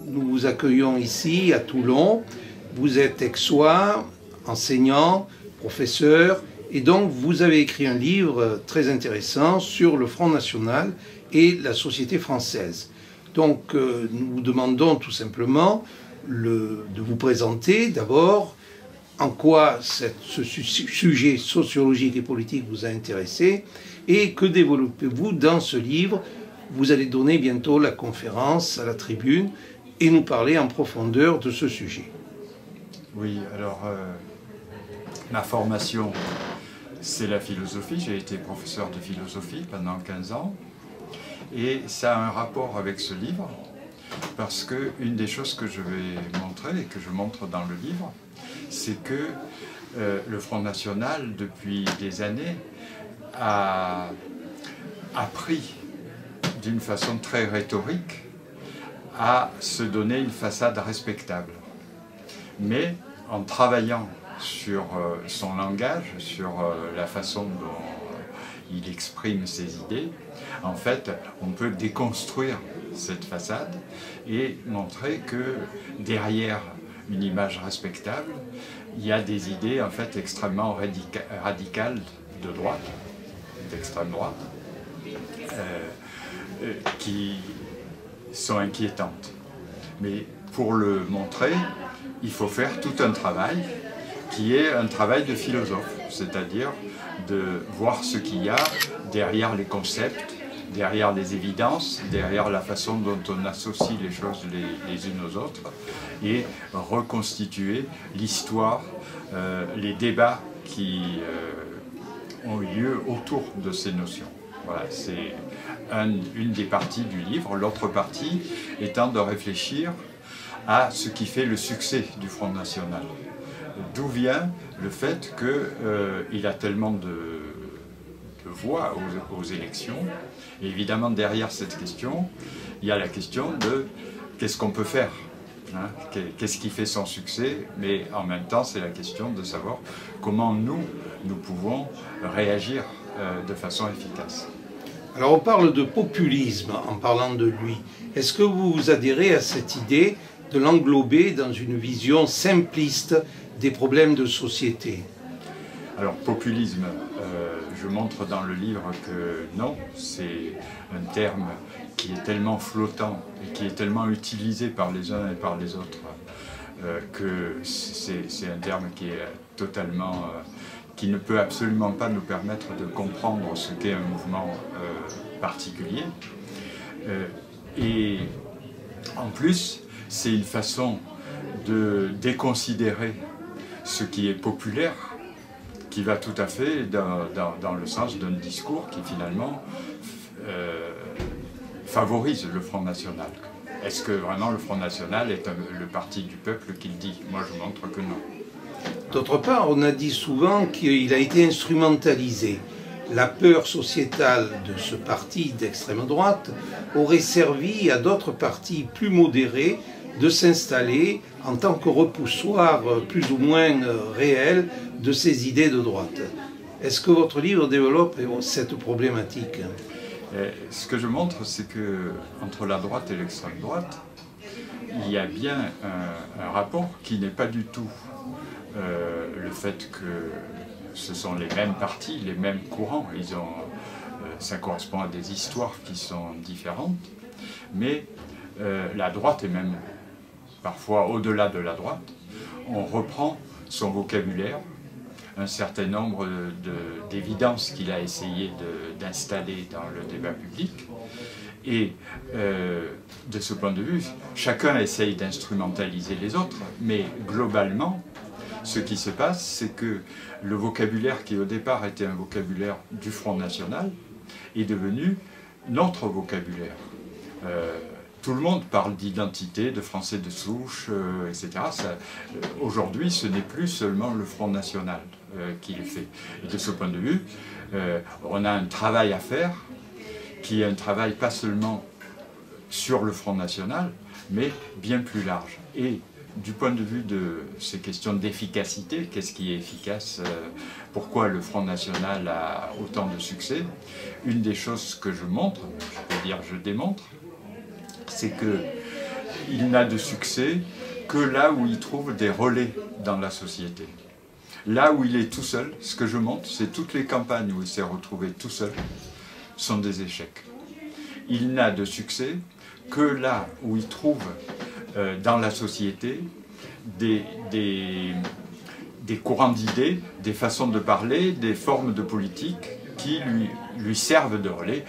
Nous vous accueillons ici à Toulon. Vous êtes aixois, enseignant, professeur, et donc vous avez écrit un livre très intéressant sur le Front National et la société française. Donc nous vous demandons tout simplement de vous présenter d'abord en quoi ce sujet sociologique et politique vous a intéressé et que développez-vous dans ce livre. Vous allez donner bientôt la conférence à la tribune et nous parler en profondeur de ce sujet. Oui, alors ma formation, c'est la philosophie. J'ai été professeur de philosophie pendant 15 ans. Et ça a un rapport avec ce livre, parce qu'une des choses que je vais montrer, et que je montre dans le livre, c'est que le Front National, depuis des années, a appris d'une façon très rhétorique à se donner une façade respectable. Mais en travaillant sur son langage, sur la façon dont il exprime ses idées, en fait, on peut déconstruire cette façade et montrer que derrière une image respectable, il y a des idées en fait extrêmement radicales de droite, d'extrême droite, qui sont inquiétantes. Mais pour le montrer, il faut faire tout un travail qui est un travail de philosophe, c'est-à-dire de voir ce qu'il y a derrière les concepts, derrière les évidences, derrière la façon dont on associe les choses les unes aux autres, et reconstituer l'histoire, les débats qui ont eu lieu autour de ces notions. Voilà, c'est une des parties du livre. L'autre partie étant de réfléchir à ce qui fait le succès du Front National. D'où vient le fait qu'il a tellement de voix aux élections. Et évidemment, derrière cette question, il y a la question de qu'est-ce qu'on peut faire, hein, qu'est-ce qui fait son succès, mais en même temps, c'est la question de savoir comment nous pouvons réagir de façon efficace. Alors on parle de populisme en parlant de lui. Est-ce que vous adhérez à cette idée de l'englober dans une vision simpliste des problèmes de société? Alors populisme, je montre dans le livre que non, c'est un terme qui est tellement flottant et qui est tellement utilisé par les uns et par les autres que c'est un terme qui est totalement, qui ne peut absolument pas nous permettre de comprendre ce qu'est un mouvement particulier. Et en plus, c'est une façon de déconsidérer ce qui est populaire, qui va tout à fait dans le sens d'un discours qui finalement favorise le Front National. Est-ce que vraiment le Front National est le parti du peuple qui le dit? Moi je montre que non. D'autre part, on a dit souvent qu'il a été instrumentalisé. La peur sociétale de ce parti d'extrême droite aurait servi à d'autres partis plus modérés de s'installer en tant que repoussoir plus ou moins réel de ces idées de droite. Est-ce que votre livre développe cette problématique? Ce que je montre, c'est que entre la droite et l'extrême droite, il y a bien un rapport qui n'est pas du tout le fait que ce sont les mêmes partis, les mêmes courants. Ça correspond à des histoires qui sont différentes, mais la droite, et même parfois au-delà de la droite, on reprend son vocabulaire, un certain nombre d'évidences qu'il a essayé d'installer dans le débat public. Et de ce point de vue, chacun essaye d'instrumentaliser les autres, mais globalement, ce qui se passe, c'est que le vocabulaire qui au départ était un vocabulaire du Front National est devenu notre vocabulaire. Tout le monde parle d'identité, de français de souche, etc. Aujourd'hui, ce n'est plus seulement le Front National qui le fait. Et de ce point de vue, on a un travail à faire qui est un travail pas seulement sur le Front National, mais bien plus large. Et du point de vue de ces questions d'efficacité, qu'est-ce qui est efficace, pourquoi le Front National a autant de succès, une des choses que je montre, je peux dire je démontre, c'est qu'il n'a de succès que là où il trouve des relais dans la société. Là où il est tout seul, ce que je montre, c'est toutes les campagnes où il s'est retrouvé tout seul sont des échecs. Il n'a de succès que là où il trouve dans la société des courants d'idées, des façons de parler, des formes de politique qui lui servent de relais.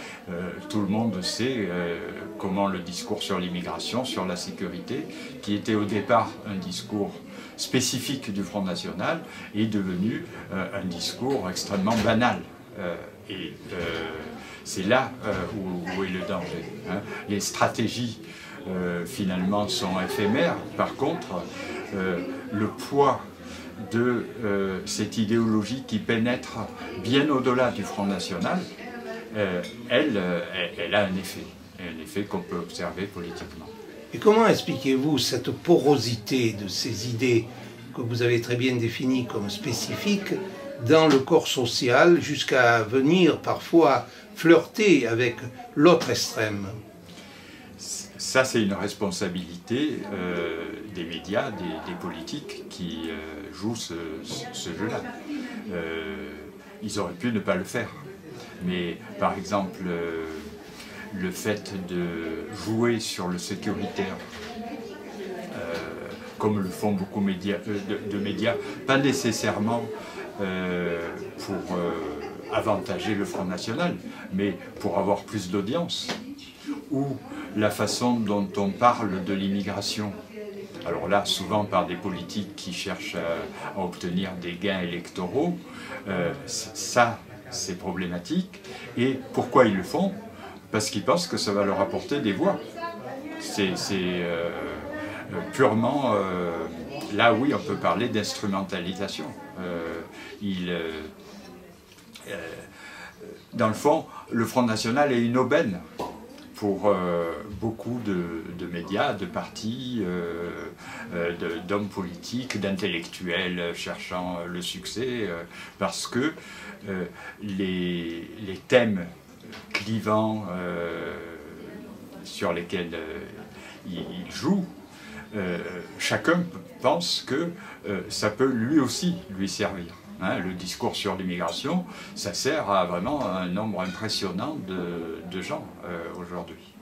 Tout le monde sait comment le discours sur l'immigration, sur la sécurité, qui était au départ un discours spécifique du Front National, est devenu un discours extrêmement banal. C'est là où est le danger. Hein. Les stratégies, finalement, sont éphémères. Par contre, le poids de cette idéologie qui pénètre bien au-delà du Front National, elle a un effet qu'on peut observer politiquement. Et comment expliquez-vous cette porosité de ces idées que vous avez très bien définies comme spécifiques dans le corps social jusqu'à venir parfois flirter avec l'autre extrême? Ça, c'est une responsabilité des médias, des politiques qui jouent ce jeu-là. Ils auraient pu ne pas le faire. Mais par exemple, le fait de jouer sur le sécuritaire, comme le font beaucoup de médias, pas nécessairement pour avantager le Front National, mais pour avoir plus d'audience, ou la façon dont on parle de l'immigration. Alors là, souvent par des politiques qui cherchent à obtenir des gains électoraux, ça, c'est problématique. Et pourquoi ils le font? Parce qu'ils pensent que ça va leur apporter des voix. C'est purement... là, oui, on peut parler d'instrumentalisation. Dans le fond, le Front National est une aubaine pour beaucoup de médias, de partis, d'hommes politiques, d'intellectuels cherchant le succès, parce que les thèmes clivants sur lesquels ils jouent, chacun pense que ça peut lui aussi lui servir. Hein, le discours sur l'immigration, ça sert à vraiment un nombre impressionnant de gens aujourd'hui.